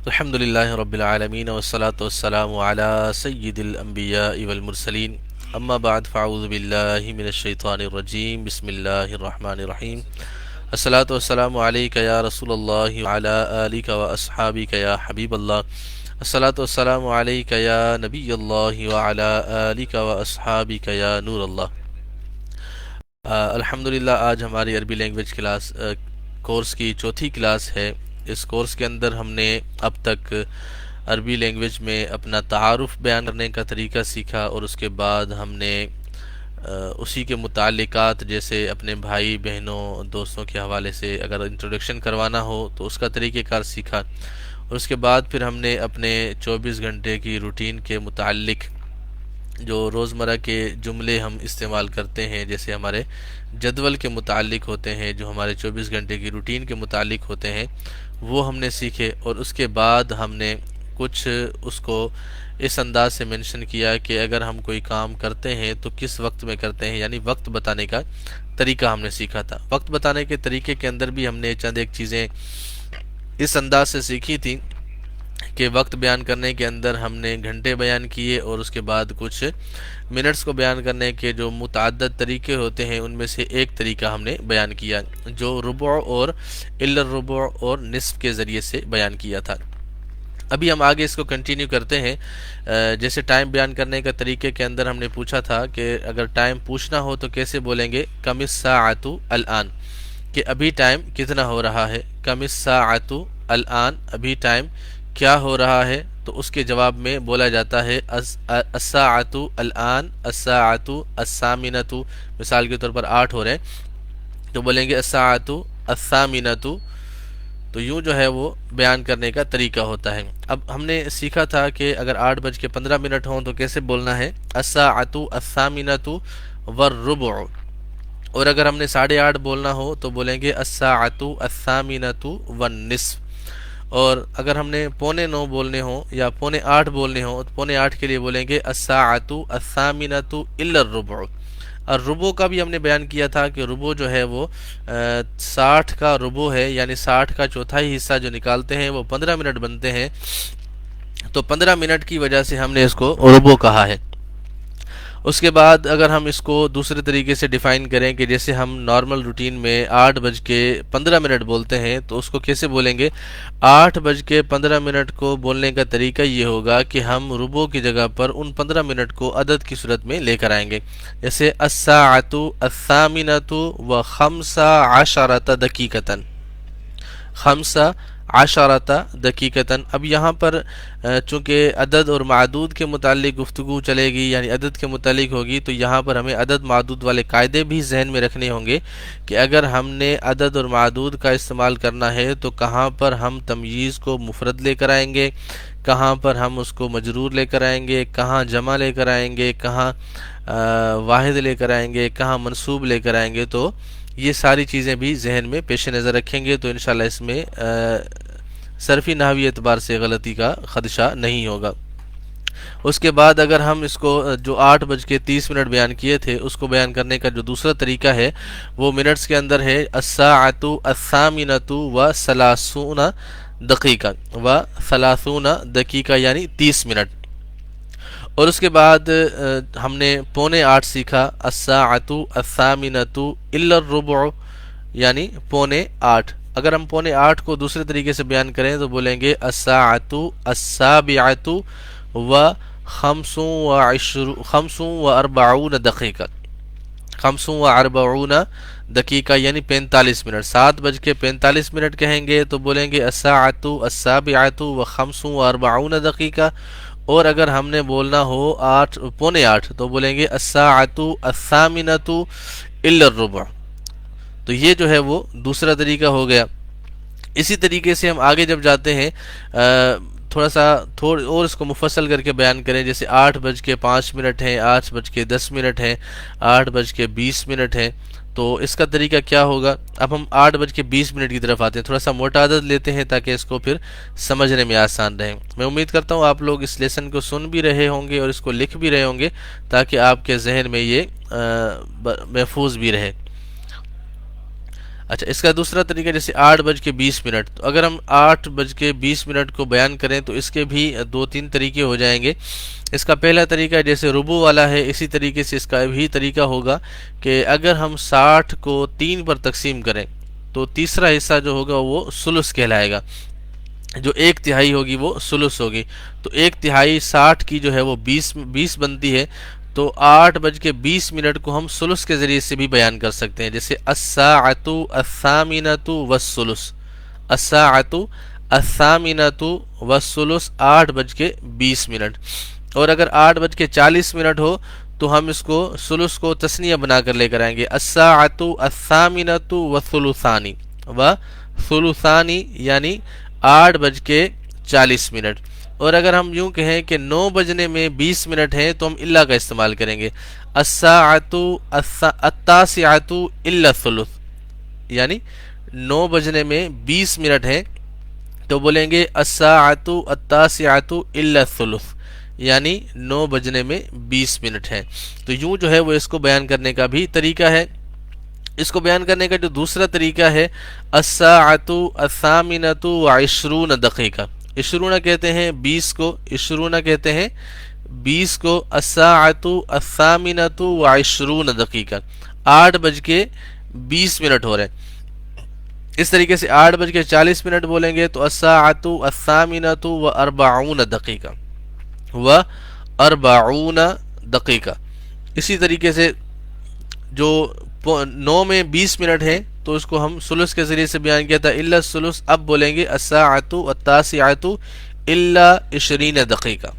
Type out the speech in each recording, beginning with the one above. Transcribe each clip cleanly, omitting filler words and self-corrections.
الحمد لله رب العالمين والصلاة والسلام على سيد الأنبياء والمرسلين أما بعد فأعوذ بالله من الشيطان الرجيم بسم الله الرحمن الرحيم الصلاة والسلام عليك يا رسول الله وعلى آلك وأصحابك يا حبيب الله الصلاة والسلام عليك يا نبي الله وعلى آلك وأصحابك يا نور الله۔ الحمدللہ آج ہماری عربی لینگویج کلاس کورس کی چوتھی کلاس ہے۔ اس کورس کے اندر ہم نے اب تک عربی لینگویج میں اپنا تعارف بیان کرنے کا طریقہ سیکھا، اور اس کے بعد ہم نے اسی کے متعلقات جیسے اپنے بھائی بہنوں دوستوں کے حوالے سے اگر انٹروڈکشن کروانا ہو تو اس کا طریقہ کار سیکھا، اور اس کے بعد پھر ہم نے اپنے 24 گھنٹے کی روٹین کے متعلق جو روزمرہ کے جملے ہم استعمال کرتے ہیں، جیسے ہمارے جدول کے متعلق ہوتے ہیں، جو ہمارے 24 گھنٹے کی روٹین کے متعلق ہوتے ہیں، وہ ہم نے سیکھے۔ اور اس کے بعد ہم نے کچھ اس کو اس انداز سے منشن کیا کہ اگر ہم کوئی کام کرتے ہیں تو کس وقت میں کرتے ہیں، یعنی وقت بتانے کا طریقہ ہم نے سیکھا تھا۔ وقت بتانے کے طریقے کے اندر بھی ہم نے چند ایک چیزیں اس انداز سے سیکھی تھیں کہ وقت بیان کرنے کے اندر ہم نے گھنٹے بیان کیے، اور اس کے بعد کچھ منٹس کو بیان کرنے کے جو متعدد طریقے ہوتے ہیں ان میں سے ایک طریقہ ہم نے بیان کیا جو ربع اور الا الربع اور نصف کے ذریعے سے بیان کیا تھا۔ ابھی ہم آگے اس کو کنٹینیو کرتے ہیں۔ جیسے ٹائم بیان کرنے کا طریقے کے اندر ہم نے پوچھا تھا کہ اگر ٹائم پوچھنا ہو تو کیسے بولیں گے، کم الساعۃ الآن، کہ ابھی ٹائم کتنا ہو رہا ہے، کم الساعۃ الآن، ابھی ٹائم کیا ہو رہا ہے، تو اس کے جواب میں بولا جاتا ہے الساعۃ الآن الساعۃ الثامنۃ، مثال کے طور پر 8 ہو رہے ہیں تو بولیں گے الساعۃ الثامنۃ، تو یوں جو ہے وہ بیان کرنے کا طریقہ ہوتا ہے۔ اب ہم نے سیکھا تھا کہ اگر 8:15 ہوں تو کیسے بولنا ہے، الساعۃ الثامنۃ والربع، اور اگر ہم نے 8:30 بولنا ہو تو بولیں گے الساعۃ الثامنۃ والنصف، اور اگر ہم نے 9:15 بولنے ہوں یا 7:45 بولنے ہوں تو 7:45 کے لیے بولیں گے الساعۃ الثامنۃ الا الربع۔ اور ربع کا بھی ہم نے بیان کیا تھا کہ ربع جو ہے وہ 60 کا ربع ہے، یعنی 60 کا چوتھائی حصہ جو نکالتے ہیں وہ 15 منٹ بنتے ہیں، تو 15 منٹ کی وجہ سے ہم نے اس کو ربع کہا ہے۔ اس کے بعد اگر ہم اس کو دوسرے طریقے سے ڈیفائن کریں کہ جیسے ہم نارمل روٹین میں 8:15 بولتے ہیں تو اس کو کیسے بولیں گے، 8:15 کو بولنے کا طریقہ یہ ہوگا کہ ہم ربع کی جگہ پر ان 15 منٹ کو عدد کی صورت میں لے کر آئیں گے، جیسے الساعۃ الثامنۃ وخمس عشرۃ دقیقۃ، 15 دقیقتاً۔ اب یہاں پر چونکہ عدد اور معدود کے متعلق گفتگو چلے گی، یعنی عدد کے متعلق ہوگی، تو یہاں پر ہمیں عدد معدود والے قاعدے بھی ذہن میں رکھنے ہوں گے کہ اگر ہم نے عدد اور معدود کا استعمال کرنا ہے تو کہاں پر ہم تمییز کو مفرد لے کر آئیں گے، کہاں پر ہم اس کو مجرور لے کر آئیں گے، کہاں جمع لے کر آئیں گے، کہاں واحد لے کر آئیں گے، کہاں منصوب لے کر آئیں گے، تو یہ ساری چیزیں بھی ذہن میں پیش نظر رکھیں گے تو انشاءاللہ اس میں صرفی نحوی اعتبار سے غلطی کا خدشہ نہیں ہوگا۔ اس کے بعد اگر ہم اس کو جو 8:30 بیان کیے تھے اس کو بیان کرنے کا جو دوسرا طریقہ ہے وہ منٹس کے اندر ہے الساعۃ الثامنۃ وثلاثون دقیقہ، یعنی 30 منٹ۔ اور اس کے بعد ہم نے 7:45 سیکھا، الساعۃ الثامنۃ الا الربع، یعنی 7:45۔ اگر ہم 7:45 کو دوسرے طریقے سے بیان کریں تو بولیں گے الساعۃ السابعۃ خمس و اربعون دقیقہ، 45 دقیقہ یعنی 45 منٹ۔ 7:45 کہیں گے تو بولیں گے الساعۃ السابعۃ وخمس و اربعون دقیقہ، اور اگر ہم نے بولنا ہو 8:45 تو بولیں گے الساعۃ الثامنۃ الا الربع، تو یہ جو ہے وہ دوسرا طریقہ ہو گیا۔ اسی طریقے سے ہم آگے جب جاتے ہیں تھوڑا اور اس کو مفصل کر کے بیان کریں، جیسے 8:05 ہیں، 8:10 ہیں، 8:20 ہیں، تو اس کا طریقہ کیا ہوگا۔ اب ہم 8:20 کی طرف آتے ہیں، تھوڑا سا موٹا عدد لیتے ہیں تاکہ اس کو پھر سمجھنے میں آسان رہے۔ میں امید کرتا ہوں آپ لوگ اس لیسن کو سن بھی رہے ہوں گے اور اس کو لکھ بھی رہے ہوں گے تاکہ آپ کے ذہن میں یہ محفوظ بھی رہے۔ اچھا، اس کا دوسرا طریقہ جیسے 8:20، تو اگر ہم 8:20 کو بیان کریں تو اس کے بھی 2-3 طریقے ہو جائیں گے۔ اس کا پہلا طریقہ جیسے ربع والا ہے، اسی طریقے سے اس کا بھی طریقہ ہوگا کہ اگر ہم 60 کو 3 پر تقسیم کریں تو تیسرا حصہ جو ہوگا وہ ثلث کہلائے گا، جو 1/3 ہوگی وہ ثلث ہوگی۔ تو 1/3 60 کی جو ہے وہ 20 بنتی ہے، تو 8:20 کو ہم ثلث کے ذریعے سے بھی بیان کر سکتے ہیں، جیسے الساعۃ الثامنۃ والثلث، الساعۃ الثامنۃ والثلث 8:20۔ اور اگر 8:40 ہو تو ہم اس کو ثلث کو تثنیہ بنا کر لے کر آئیں گے، الساعۃ الثامنۃ والثلثان وثلثان، یعنی 8:40۔ اور اگر ہم یوں کہیں کہ 9:20 ہیں تو ہم الا کا استعمال کریں گے، الساعۃ التاسعۃ الا الثلث، یعنی 9:20 ہیں تو بولیں گے الساعۃ التاسعۃ الا الثلث، یعنی 9:20 ہیں۔ تو یوں جو ہے وہ اس کو بیان کرنے کا بھی طریقہ ہے۔ اس کو بیان کرنے کا جو دوسرا طریقہ ہے، الساعۃ الثامنۃ وعشرون دقیقہ، عشرون کہتے ہیں 20 کو، عشرون کہتے ہیں 20 کو، الساعۃ الثامنۃ وعشرون دقیقہ، 8:20 ہو رہے ہیں۔ اس طریقے سے 8:40 بولیں گے تو الساعۃ الثامنۃ واربعون دقیقہ، واربعون دقیقہ۔ اسی طریقے سے جو 9:20 ہیں تو اس کو ہم ثلث کے ذریعے سے بیان کیا تھا، الا الثلث، اب بولیں گے الساعۃ التاسعۃ الا 20 دقیقہ۔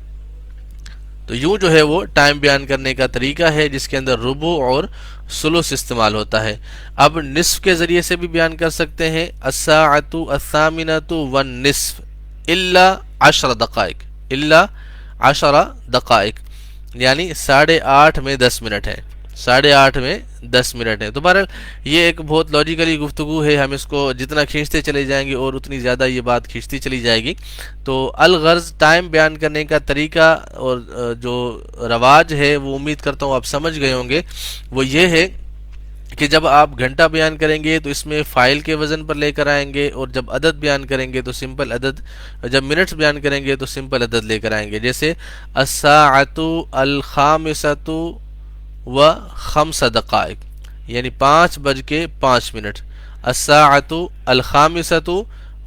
تو یوں جو ہے وہ ٹائم بیان کرنے کا طریقہ ہے جس کے اندر ربع اور ثلث استعمال ہوتا ہے۔ اب نصف کے ذریعے سے بھی بیان کر سکتے ہیں، الساعۃ الثامنۃ والنصف الا 10 دقائق، الا 10 دقائق، یعنی 8:30 ہے، 8:30 ہے۔ تو بہرحال یہ ایک بہت لاجیکلی گفتگو ہے، ہم اس کو جتنا کھینچتے چلے جائیں گے اور اتنی زیادہ یہ بات کھینچتی چلی جائے گی۔ تو الغرض ٹائم بیان کرنے کا طریقہ اور جو رواج ہے وہ امید کرتا ہوں آپ سمجھ گئے ہوں گے، وہ یہ ہے کہ جب آپ گھنٹہ بیان کریں گے تو اس میں فائل کے وزن پر لے کر آئیں گے، اور جب عدد بیان کریں گے تو سمپل عدد، جب منٹس بیان کریں گے تو سمپل عدد لے کر آئیں گے، جیسے الساعۃ الخامسۃ و5 دقائق، یعنی 5:05، الساعۃ الخامسۃ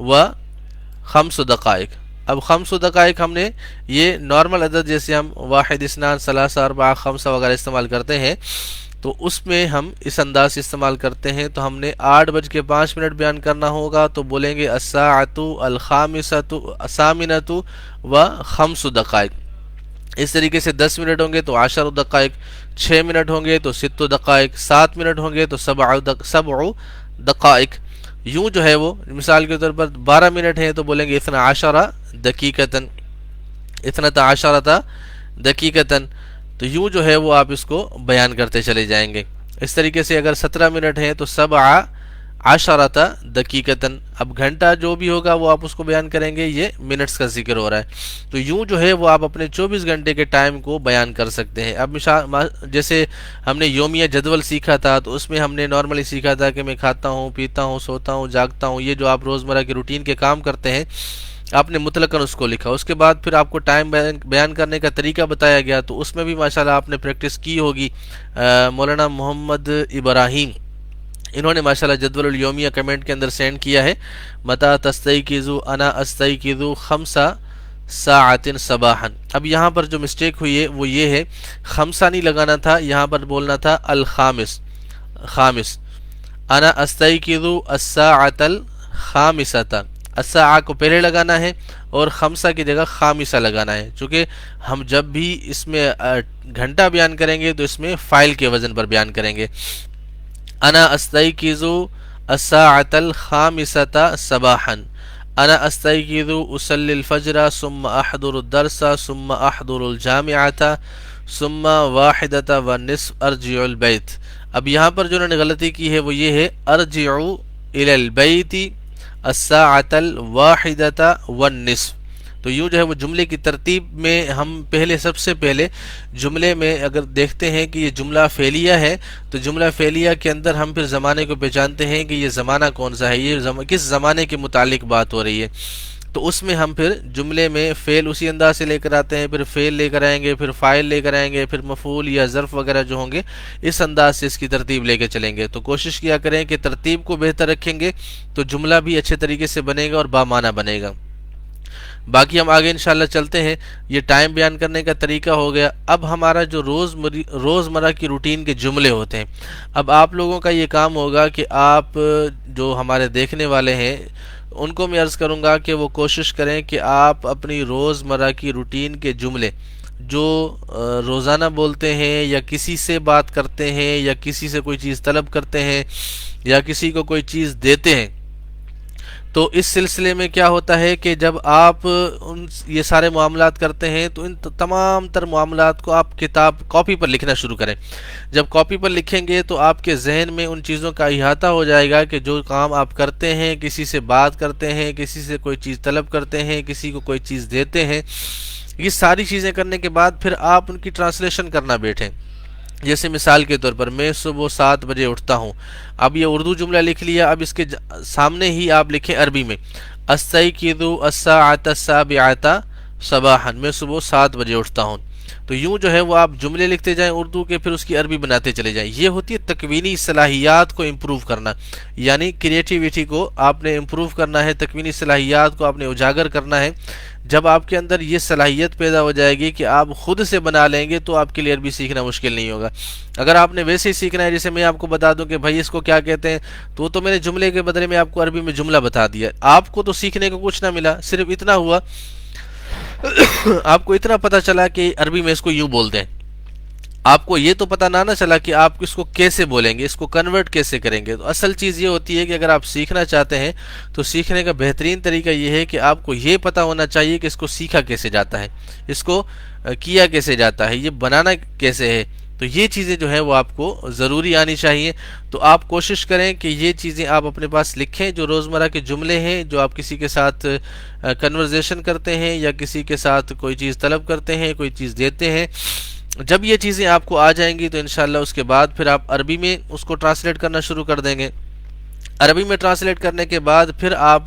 و5 دقائق۔ اب 5 دقائق ہم نے یہ نارمل عدد جیسے ہم 1 2 3 4 5 وغیرہ استعمال کرتے ہیں تو اس میں ہم اس انداز سے استعمال کرتے ہیں، تو ہم نے 8:05 بیان کرنا ہوگا تو بولیں گے الساعۃ الخامسۃ الثامنۃ و5 دقائق۔ اس طریقے سے 10 منٹ ہوں گے تو 10 دقائق، 6 منٹ ہوں گے تو 6 دقائق، 7 منٹ ہوں گے تو 7 دقائق۔ یوں جو ہے وہ مثال کے طور پر 12 منٹ ہیں تو بولیں گے 12 دقیقتاً، 12 دقیقتاً۔ تو یوں جو ہے وہ آپ اس کو بیان کرتے چلے جائیں گے۔ اس طریقے سے اگر 17 منٹ ہیں تو 17 دقیقتاً۔ اب گھنٹہ جو بھی ہوگا وہ آپ اس کو بیان کریں گے، یہ منٹس کا ذکر ہو رہا ہے۔ تو یوں جو ہے وہ آپ اپنے 24 گھنٹے کے ٹائم کو بیان کر سکتے ہیں۔ اب جیسے ہم نے یومیہ جدول سیکھا تھا تو اس میں ہم نے نارملی سیکھا تھا کہ میں کھاتا ہوں، پیتا ہوں، سوتا ہوں، جاگتا ہوں، یہ جو آپ روزمرہ کے روٹین کے کام کرتے ہیں آپ نے مطلقاً اس کو لکھا۔ اس کے بعد پھر آپ کو ٹائم بیان کرنے کا طریقہ بتایا گیا تو اس میں بھی ماشاءاللہ آپ نے پریکٹس کی ہوگی۔ مولانا محمد ابراہیم انہوں نے ماشاءاللہ جدول الیومیہ کمنٹ کے اندر سینڈ کیا ہے، متى تستيقظ انا استيقظ 5 ساعات صباحا۔ اب یہاں پر جو مسٹیک ہوئی ہے وہ یہ ہے، 5 نہیں لگانا تھا، یہاں پر بولنا تھا خامس۔ انا استيقظ الساعة الخامسة، الساعة کو پہلے لگانا ہے اور 5 کی جگہ خامسہ لگانا ہے، چونکہ ہم جب بھی اس میں گھنٹہ بیان کریں گے تو اس میں فائل کے وزن پر بیان کریں گے۔ انا استيقظ الساعة الخامسة صباحا، انا استيقظ اصلي الفجر ثم احضر الدرس ثم احضر الجامعة ثم 1:20 ارجع البيت۔ اب یہاں پر جو انہوں نے غلطی کی ہے وہ یہ ہے، ارجع الى البيت الساعة 1:20، تو یوں جو ہے وہ جملے کی ترتیب میں ہم سب سے پہلے جملے میں اگر دیکھتے ہیں کہ یہ جملہ فعلیہ ہے تو جملہ فعلیہ کے اندر ہم پھر زمانے کو پہچانتے ہیں کہ یہ زمانہ کون سا ہے، یہ کس زمانے کے متعلق بات ہو رہی ہے، تو اس میں ہم پھر جملے میں فعل اسی انداز سے لے کر آتے ہیں، پھر فعل لے کر آئیں گے، پھر فاعل لے کر آئیں گے، پھر مفعول یا ظرف وغیرہ جو ہوں گے اس انداز سے اس کی ترتیب لے کے چلیں گے۔ تو کوشش کیا کریں کہ ترتیب کو بہتر رکھیں گے تو جملہ بھی اچھے طریقے سے بنے گا اور بامعنی بنے گا۔ باقی ہم آگے انشاءاللہ چلتے ہیں۔ یہ ٹائم بیان کرنے کا طریقہ ہو گیا۔ اب ہمارا جو روزمرہ کی روٹین کے جملے ہوتے ہیں، اب آپ لوگوں کا یہ کام ہوگا کہ آپ جو ہمارے دیکھنے والے ہیں ان کو میں عرض کروں گا کہ وہ کوشش کریں کہ آپ اپنی روزمرہ کی روٹین کے جملے جو روزانہ بولتے ہیں یا کسی سے بات کرتے ہیں یا کسی سے کوئی چیز طلب کرتے ہیں یا کسی کو کوئی چیز دیتے ہیں، تو اس سلسلے میں کیا ہوتا ہے کہ جب آپ یہ سارے معاملات کرتے ہیں تو ان تمام تر معاملات کو آپ کاپی پر لکھنا شروع کریں۔ جب کاپی پر لکھیں گے تو آپ کے ذہن میں ان چیزوں کا احاطہ ہو جائے گا کہ جو کام آپ کرتے ہیں، کسی سے بات کرتے ہیں، کسی سے کوئی چیز طلب کرتے ہیں، کسی کو کوئی چیز دیتے ہیں، یہ ساری چیزیں کرنے کے بعد پھر آپ ان کی ٹرانسلیشن کرنا بیٹھیں۔ جیسے مثال کے طور پر میں صبح 7 بجے اٹھتا ہوں، اب یہ اردو جملہ لکھ لیا، اب اس کے سامنے ہی آپ لکھیں عربی میں استيقظ الساعة السابعة صباحا، میں صبح 7 بجے اٹھتا ہوں۔ تو یوں جو ہے وہ آپ جملے لکھتے جائیں اردو کے، پھر اس کی عربی بناتے چلے جائیں۔ یہ ہوتی ہے تکوینی صلاحیات کو امپروو کرنا، یعنی کریٹیویٹی کو آپ نے امپروو کرنا ہے، تکوینی صلاحیات کو آپ نے اجاگر کرنا ہے۔ جب آپ کے اندر یہ صلاحیت پیدا ہو جائے گی کہ آپ خود سے بنا لیں گے تو آپ کے لیے عربی سیکھنا مشکل نہیں ہوگا۔ اگر آپ نے ویسے ہی سیکھنا ہے، جیسے میں آپ کو بتا دوں کہ بھائی اس کو کیا کہتے ہیں، تو میں نے جملے کے بدلے میں آپ کو عربی میں جملہ بتا دیا، آپ کو تو سیکھنے کو کچھ نہ ملا، صرف اتنا ہوا آپ کو اتنا پتا چلا کہ عربی میں اس کو یوں بولتے ہیں، آپ کو یہ تو پتہ نہ چلا کہ آپ اس کو کیسے بولیں گے، اس کو کنورٹ کیسے کریں گے۔ تو اصل چیز یہ ہوتی ہے کہ اگر آپ سیکھنا چاہتے ہیں تو سیکھنے کا بہترین طریقہ یہ ہے کہ آپ کو یہ پتہ ہونا چاہیے کہ اس کو سیکھا کیسے جاتا ہے، اس کو کیا کیسے جاتا ہے، یہ بنانا کیسے ہے۔ تو یہ چیزیں جو ہیں وہ آپ کو ضروری آنی چاہیے۔ تو آپ کوشش کریں کہ یہ چیزیں آپ اپنے پاس لکھیں، جو روزمرہ کے جملے ہیں، جو آپ کسی کے ساتھ کنورزیشن کرتے ہیں یا کسی کے ساتھ کوئی چیز طلب کرتے ہیں، کوئی چیز دیتے ہیں۔ جب یہ چیزیں آپ کو آ جائیں گی تو انشاءاللہ اس کے بعد پھر آپ عربی میں اس کو ٹرانسلیٹ کرنا شروع کر دیں گے۔ عربی میں ٹرانسلیٹ کرنے کے بعد پھر آپ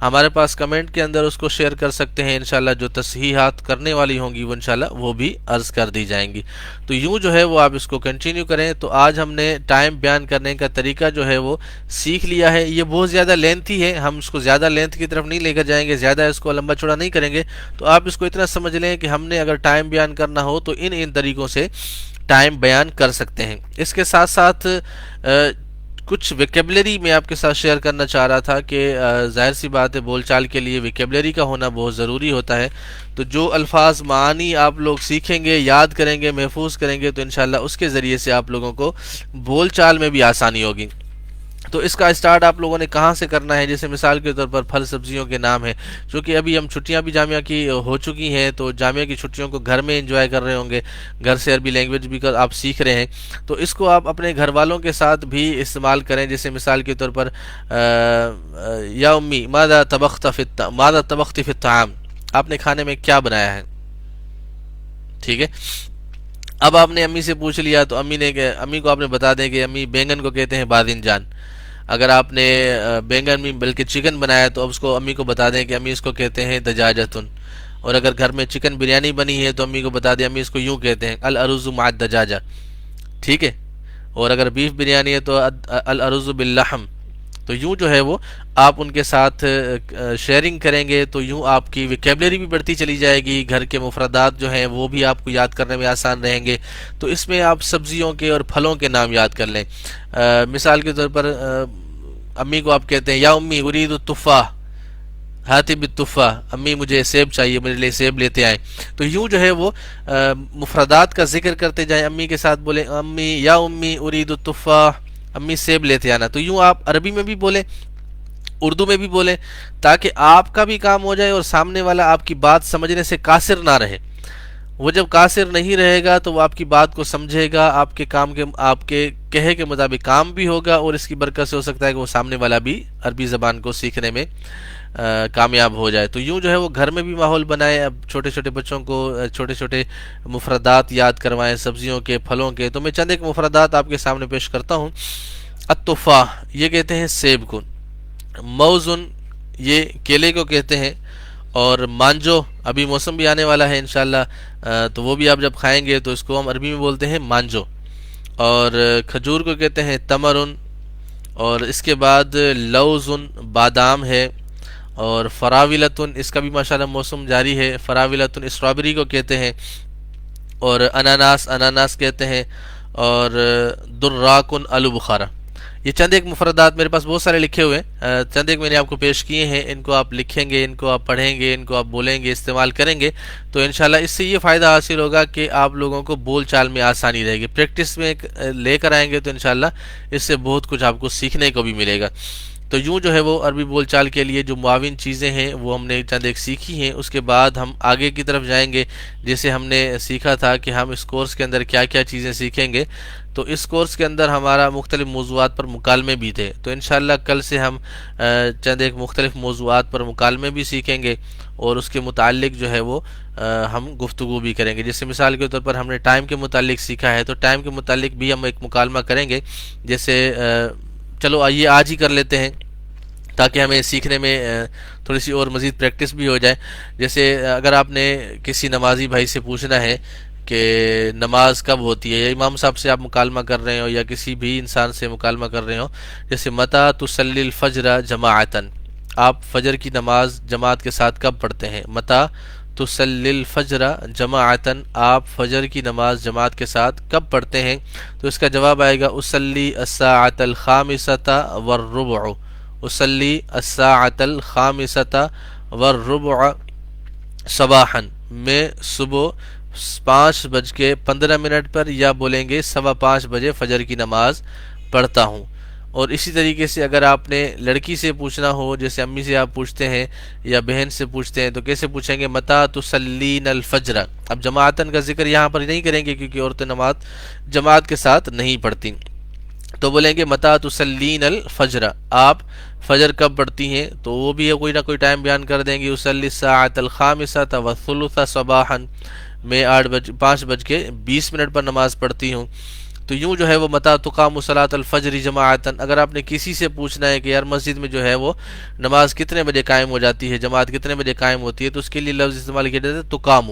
ہمارے پاس کمنٹ کے اندر اس کو شیئر کر سکتے ہیں، انشاءاللہ جو تصحیحات کرنے والی ہوں گی وہ انشاءاللہ وہ بھی عرض کر دی جائیں گی۔ تو یوں جو ہے وہ آپ اس کو کنٹینیو کریں۔ تو آج ہم نے ٹائم بیان کرنے کا طریقہ جو ہے وہ سیکھ لیا ہے۔ یہ بہت زیادہ لینتھی ہے، ہم اس کو زیادہ لینتھ کی طرف نہیں لے کر جائیں گے، زیادہ اس کو لمبا چوڑا نہیں کریں گے۔ تو آپ اس کو اتنا سمجھ لیں کہ ہم نے اگر ٹائم بیان کرنا ہو تو ان طریقوں سے ٹائم بیان کر سکتے ہیں۔ اس کے ساتھ ساتھ کچھ ویکیبلری میں آپ کے ساتھ شیئر کرنا چاہ رہا تھا کہ ظاہر سی بات ہے بول چال کے لیے ویکیبلری کا ہونا بہت ضروری ہوتا ہے۔ تو جو الفاظ معانی آپ لوگ سیکھیں گے، یاد کریں گے، محفوظ کریں گے تو انشاءاللہ اس کے ذریعے سے آپ لوگوں کو بول چال میں بھی آسانی ہوگی۔ تو اس کا اسٹارٹ آپ لوگوں نے کہاں سے کرنا ہے؟ جیسے مثال کے طور پر پھل سبزیوں کے نام ہیں، چونکہ ابھی ہم چھٹیاں بھی جامعہ کی ہو چکی ہیں تو جامعہ کی چھٹیوں کو گھر میں انجوائے کر رہے ہوں گے، گھر سے عربی لینگویج بھی آپ سیکھ رہے ہیں، تو اس کو آپ اپنے گھر والوں کے ساتھ بھی استعمال کریں۔ جیسے مثال کے طور پر یا امی ماذا طبخت فی الطعام، آپ نے کھانے میں کیا بنایا ہے، ٹھیک ہے۔ اب آپ نے امی سے پوچھ لیا تو امی کو آپ نے بتا دیں کہ امی بینگن کو کہتے ہیں باذن جان۔ اگر آپ نے بینگن میں بلکہ چکن بنایا تو اب اس کو امی کو بتا دیں کہ امی اس کو کہتے ہیں دجاجتن۔ اور اگر گھر میں چکن بریانی بنی ہے تو امی کو بتا دیں امی اس کو یوں کہتے ہیں الارز مع الدجاجہ، ٹھیک ہے۔ اور اگر بیف بریانی ہے تو الارز باللحم۔ تو یوں جو ہے وہ آپ ان کے ساتھ شیئرنگ کریں گے تو یوں آپ کی ویکیبلری بھی بڑھتی چلی جائے گی، گھر کے مفردات جو ہیں وہ بھی آپ کو یاد کرنے میں آسان رہیں گے۔ تو اس میں آپ سبزیوں کے اور پھلوں کے نام یاد کر لیں۔ مثال کے طور پر امی کو آپ کہتے ہیں یا امی ارید التفاح ہاتھی بالتفاح، امی مجھے سیب چاہیے، میرے لیے سیب لیتے آئیں۔ تو یوں جو ہے وہ مفردات کا ذکر کرتے جائیں، امی کے ساتھ بولیں امی یا امی ارید التفاح، امی سیب لیتے آنا۔ تو یوں آپ عربی میں بھی بولیں، اردو میں بھی بولیں، تاکہ آپ کا بھی کام ہو جائے اور سامنے والا آپ کی بات سمجھنے سے قاصر نہ رہے۔ وہ جب قاصر نہیں رہے گا تو وہ آپ کی بات کو سمجھے گا، آپ کے کہے کے مطابق کام بھی ہوگا، اور اس کی برکت سے ہو سکتا ہے کہ وہ سامنے والا بھی عربی زبان کو سیکھنے میں کامیاب ہو جائے۔ تو یوں جو ہے وہ گھر میں بھی ماحول بنائے، اب چھوٹے چھوٹے بچوں کو چھوٹے چھوٹے مفردات یاد کروائیں، سبزیوں کے، پھلوں کے۔ تو میں چند ایک مفردات آپ کے سامنے پیش کرتا ہوں۔ التفاح یہ کہتے ہیں سیب کو، موزن یہ کیلے کو کہتے ہیں، اور مانجو ابھی موسم بھی آنے والا ہے انشاءاللہ، تو وہ بھی آپ جب کھائیں گے تو اس کو ہم عربی میں بولتے ہیں مانجو، اور کھجور کو کہتے ہیں تمرن، اور اس کے بعد لوزن بادام ہے، اور فراولتن اس کا بھی ماشاءاللہ موسم جاری ہے، فراولتن اسٹرابری کو کہتے ہیں، اور اناناس کہتے ہیں، اور دراکن آلو بخارا۔ یہ چند ایک مفردات میرے پاس بہت سارے لکھے ہوئے ہیں، چند ایک میں نے آپ کو پیش کیے ہیں، ان کو آپ لکھیں گے، ان کو آپ پڑھیں گے، ان کو آپ بولیں گے، استعمال کریں گے، تو انشاءاللہ اس سے یہ فائدہ حاصل ہوگا کہ آپ لوگوں کو بول چال میں آسانی رہے گی، پریکٹس میں لے کر آئیں گے تو انشاءاللہ اس سے بہت کچھ آپ کو سیکھنے کو بھی ملے گا۔ تو یوں جو ہے وہ عربی بول چال کے لیے جو معاون چیزیں ہیں وہ ہم نے چند ایک سیکھی ہیں، اس کے بعد ہم آگے کی طرف جائیں گے، جیسے ہم نے سیکھا تھا کہ ہم اس کورس کے اندر کیا کیا چیزیں سیکھیں گے۔ تو اس کورس کے اندر ہمارا مختلف موضوعات پر مکالمے بھی تھے، تو انشاءاللہ کل سے ہم چند ایک مختلف موضوعات پر مکالمے بھی سیکھیں گے، اور اس کے متعلق جو ہے وہ ہم گفتگو بھی کریں گے۔ جیسے مثال کے طور پر ہم نے ٹائم کے متعلق سیکھا ہے، تو ٹائم کے متعلق بھی ہم ایک مکالمہ کریں گے، جیسے چلو آئیے آج ہی کر لیتے ہیں تاکہ ہمیں سیکھنے میں تھوڑی سی اور مزید پریکٹس بھی ہو جائے۔ جیسے اگر آپ نے کسی نمازی بھائی سے پوچھنا ہے کہ نماز کب ہوتی ہے، یا امام صاحب سے آپ مکالمہ کر رہے ہو، یا کسی بھی انسان سے مکالمہ کر رہے ہو، جیسے متی تصلی الفجر جماعتن، آپ فجر کی نماز جماعت کے ساتھ کب پڑھتے ہیں؟ متی تصلی الفجر جماعتن، آپ فجر کی نماز جماعت کے ساتھ کب پڑھتے ہیں؟ تو اس کا جواب آئے گا اصلی الساعۃ الخامسۃ والربع، اصلی الساعۃ الخامسۃ والربع صباحا، میں صبح 5:15 پر، یا بولیں گے 5:15 بجے فجر کی نماز پڑھتا ہوں۔ اور اسی طریقے سے اگر آپ نے لڑکی سے پوچھنا ہو، جیسے امی سے آپ پوچھتے ہیں یا بہن سے پوچھتے ہیں، تو کیسے پوچھیں گے؟ متی تصلین الفجر۔ اب جماعتن کا ذکر یہاں پر نہیں کریں گے کیونکہ عورتیں نماز جماعت کے ساتھ نہیں پڑھتی، تو بولیں گے متی تصلین الفجر، آپ فجر کب پڑھتی ہیں؟ تو وہ بھی کوئی نہ کوئی ٹائم بیان کر دیں گے، اصلی الساعۃ الخامسۃ والثلث صباحا، میں 5:20 پر نماز پڑھتی ہوں۔ تو یوں جو ہے وہ متی تقام صلاۃ الفجر جماعتن، اگر آپ نے کسی سے پوچھنا ہے کہ یار مسجد میں جو ہے وہ نماز کتنے بجے قائم ہو جاتی ہے، جماعت کتنے بجے قائم ہوتی ہے، تو اس کے لیے لفظ استعمال کیا جاتا ہے تقام،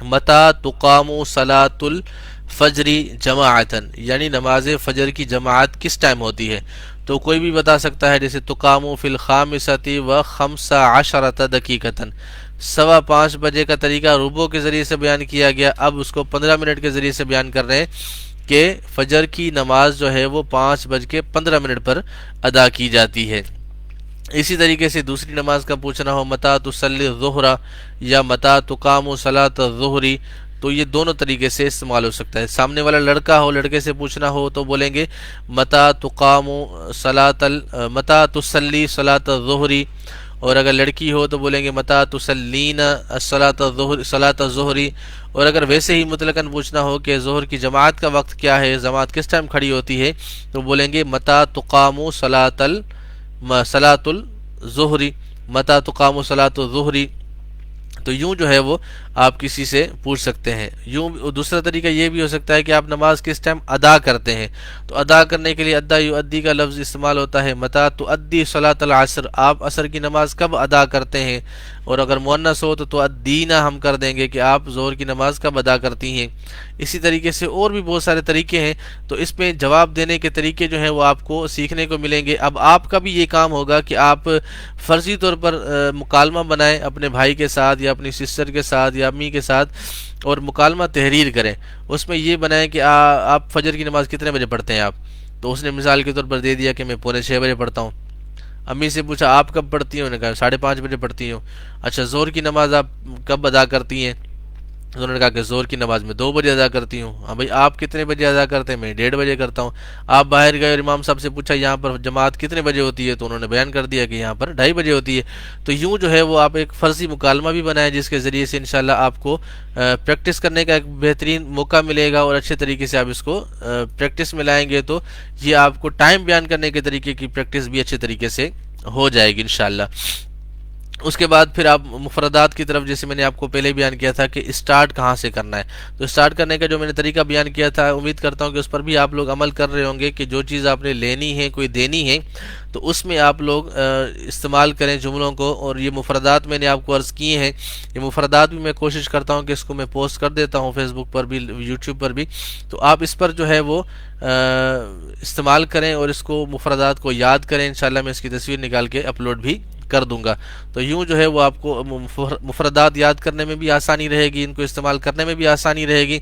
متی تقام صلاۃ الفجر جماعتن، یعنی نماز فجر کی جماعت کس ٹائم ہوتی ہے؟ تو کوئی بھی بتا سکتا ہے، جیسے تقام فی الخامسۃ و15 دقیقۃ، 5:15 بجے کا طریقہ ربع کے ذریعے سے بیان کیا گیا، اب اس کو 15 منٹ کے ذریعے سے بیان کر رہے ہیں کہ فجر کی نماز جو ہے وہ 5:15 پر ادا کی جاتی ہے۔ اسی طریقے سے دوسری نماز کا پوچھنا ہو، متی تصلی الظہر یا متی تقام صلاۃ الظہر، تو یہ دونوں طریقے سے استعمال ہو سکتا ہے۔ سامنے والا لڑکا ہو، لڑکے سے پوچھنا ہو تو بولیں گے متی تصلی صلاۃ الظہر، اور اگر لڑکی ہو تو بولیں گے متی تصلین صلاۃ الظہر، اور اگر ویسے ہی مطلقاً پوچھنا ہو کہ ظہر کی جماعت کا وقت کیا ہے، جماعت کس ٹائم کھڑی ہوتی ہے، تو بولیں گے متی تقام صلاۃ الظہر، متی تقام صلاۃ الظہر۔ تو یوں جو ہے وہ آپ کسی سے پوچھ سکتے ہیں۔ یوں دوسرا طریقہ یہ بھی ہو سکتا ہے کہ آپ نماز کس ٹائم ادا کرتے ہیں، تو ادا کرنے کے لیے ادا یؤدی کا لفظ استعمال ہوتا ہے، متی تؤدی صلاۃ العصر، آپ عصر کی نماز کب ادا کرتے ہیں، اور اگر مؤنث ہو تو تؤدین ہم کر دیں گے کہ آپ ظہر کی نماز کب ادا کرتی ہیں۔ اسی طریقے سے اور بھی بہت سارے طریقے ہیں، تو اس میں جواب دینے کے طریقے جو ہیں وہ آپ کو سیکھنے کو ملیں گے۔ اب آپ کا بھی یہ کام ہوگا کہ آپ فرضی طور پر مکالمہ بنائیں اپنے بھائی کے ساتھ یا اپنی سسٹر کے ساتھ یا امی کے ساتھ، اور مکالمہ تحریر کریں، اس میں یہ بنائیں کہ آپ فجر کی نماز کتنے بجے پڑھتے ہیں آپ، تو اس نے مثال کے طور پر دے دیا کہ میں 5:45 بجے پڑھتا ہوں۔ امی سے پوچھا آپ کب پڑھتی ہوں، نے کہا 5:30 بجے پڑھتی ہوں۔ اچھا ظہر کی نماز آپ کب ادا کرتی ہیں؟ انہوں نے کہا کہ زور کی نماز میں 2 بجے ادا کرتی ہوں. ہاں بھائی آپ کتنے بجے ادا کرتے ہیں؟ میں 1:30 بجے کرتا ہوں. آپ باہر گئے اور امام صاحب سے پوچھا یہاں پر جماعت کتنے بجے ہوتی ہے؟ تو انہوں نے بیان کر دیا کہ یہاں پر 2:30 بجے ہوتی ہے. تو یوں جو ہے وہ آپ ایک فرضی مکالمہ بھی بنائیں جس کے ذریعے سے انشاءاللہ آپ کو پریکٹس کرنے کا ایک بہترین موقع ملے گا، اور اچھے طریقے سے آپ اس کو پریکٹس میں لائیں گے تو یہ آپ کو ٹائم بیان کرنے کے طریقے کی پریکٹس بھی اچھے طریقے سے ہو جائے گی انشاءاللہ. اس کے بعد پھر آپ مفردات کی طرف، جیسے میں نے آپ کو پہلے بیان کیا تھا کہ اسٹارٹ کہاں سے کرنا ہے، تو اسٹارٹ کرنے کا جو میں نے طریقہ بیان کیا تھا، امید کرتا ہوں کہ اس پر بھی آپ لوگ عمل کر رہے ہوں گے کہ جو چیز آپ نے لینی ہے، کوئی دینی ہے، تو اس میں آپ لوگ استعمال کریں جملوں کو. اور یہ مفردات میں نے آپ کو عرض کیے ہیں، یہ مفردات بھی میں کوشش کرتا ہوں کہ اس کو میں پوسٹ کر دیتا ہوں فیس بک پر بھی، یوٹیوب پر بھی. تو آپ اس پر جو ہے وہ استعمال کریں اور اس کو مفردات کو یاد کریں. انشاءاللہ میں اس کی تصویر نکال کے اپلوڈ بھی کر دوں گا. تو یوں جو ہے وہ آپ کو مفردات یاد کرنے میں بھی آسانی رہے گی، ان کو استعمال کرنے میں بھی آسانی رہے گی.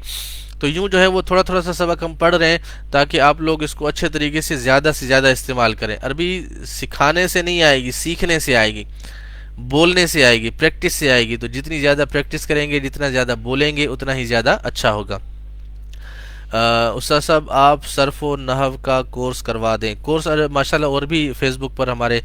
تو یوں جو ہے وہ تھوڑا تھوڑا سا سبق ہم پڑھ رہے ہیں تاکہ آپ لوگ اس کو اچھے طریقے سے زیادہ استعمال کریں. عربی سکھانے سے نہیں آئے گی، سیکھنے سے آئے گی، بولنے سے آئے گی، پریکٹس سے آئے گی. تو جتنی زیادہ پریکٹس کریں گے، جتنا زیادہ بولیں گے، اتنا ہی زیادہ اچھا ہوگا. استاد صاحب آپ صرف و نحو کا کورس کروا دیں. کورس ماشاءاللہ اور بھی فیس بک پر ہمارے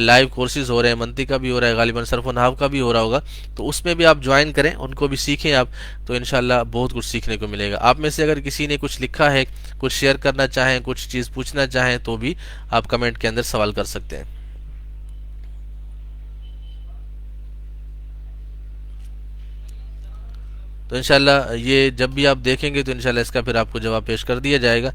لائیو کورسز ہو رہے ہیں، منطق کا بھی ہو رہا ہے، غالباً صرف و نحو کا بھی ہو رہا ہوگا. تو اس میں بھی آپ جوائن کریں، ان کو بھی سیکھیں آپ، تو انشاءاللہ بہت کچھ سیکھنے کو ملے گا. آپ میں سے اگر کسی نے کچھ لکھا ہے، کچھ شیئر کرنا چاہیں، کچھ چیز پوچھنا چاہیں، تو بھی آپ کمنٹ کے اندر سوال کر سکتے ہیں. تو انشاءاللہ یہ جب بھی آپ دیکھیں گے تو انشاءاللہ اس کا پھر آپ کو جواب پیش کر دیا جائے گا.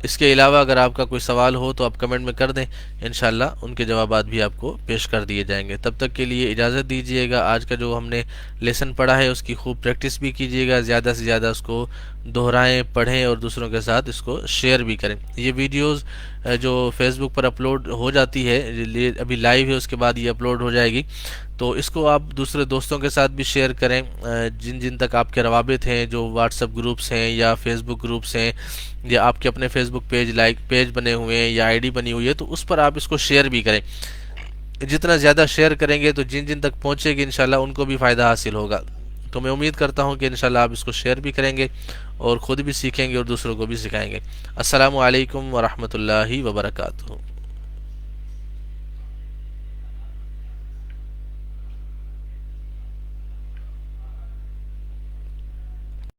اس کے علاوہ اگر آپ کا کوئی سوال ہو تو آپ کمنٹ میں کر دیں، انشاءاللہ ان کے جوابات بھی آپ کو پیش کر دیے جائیں گے. تب تک کے لیے اجازت دیجیے گا. آج کا جو ہم نے لیسن پڑھا ہے اس کی خوب پریکٹس بھی کیجیے گا، زیادہ سے زیادہ اس کو دہرائیں، پڑھیں اور دوسروں کے ساتھ اس کو شیئر بھی کریں. یہ ویڈیوز جو فیس بک پر اپلوڈ ہو جاتی ہے، ابھی لائیو ہے، اس کے بعد یہ اپلوڈ ہو جائے گی، تو اس کو آپ دوسرے دوستوں کے ساتھ بھی شیئر کریں، جن جن تک آپ کے روابط ہیں، جو واٹس ایپ گروپس ہیں یا فیس بک گروپس ہیں، یا آپ کے اپنے فیس بک پیج بنے ہوئے ہیں یا آئی ڈی بنی ہوئی ہے، تو اس پر آپ اس کو شیئر بھی کریں. جتنا زیادہ شیئر کریں گے تو جن جن تک پہنچے گی انشاءاللہ ان کو بھی فائدہ حاصل ہوگا. تو میں امید کرتا ہوں کہ انشاءاللہ آپ اس کو شیئر بھی کریں گے اور خود بھی سیکھیں گے اور دوسروں کو بھی سکھائیں گے. السلام علیکم ورحمۃ اللہ وبرکاتہ.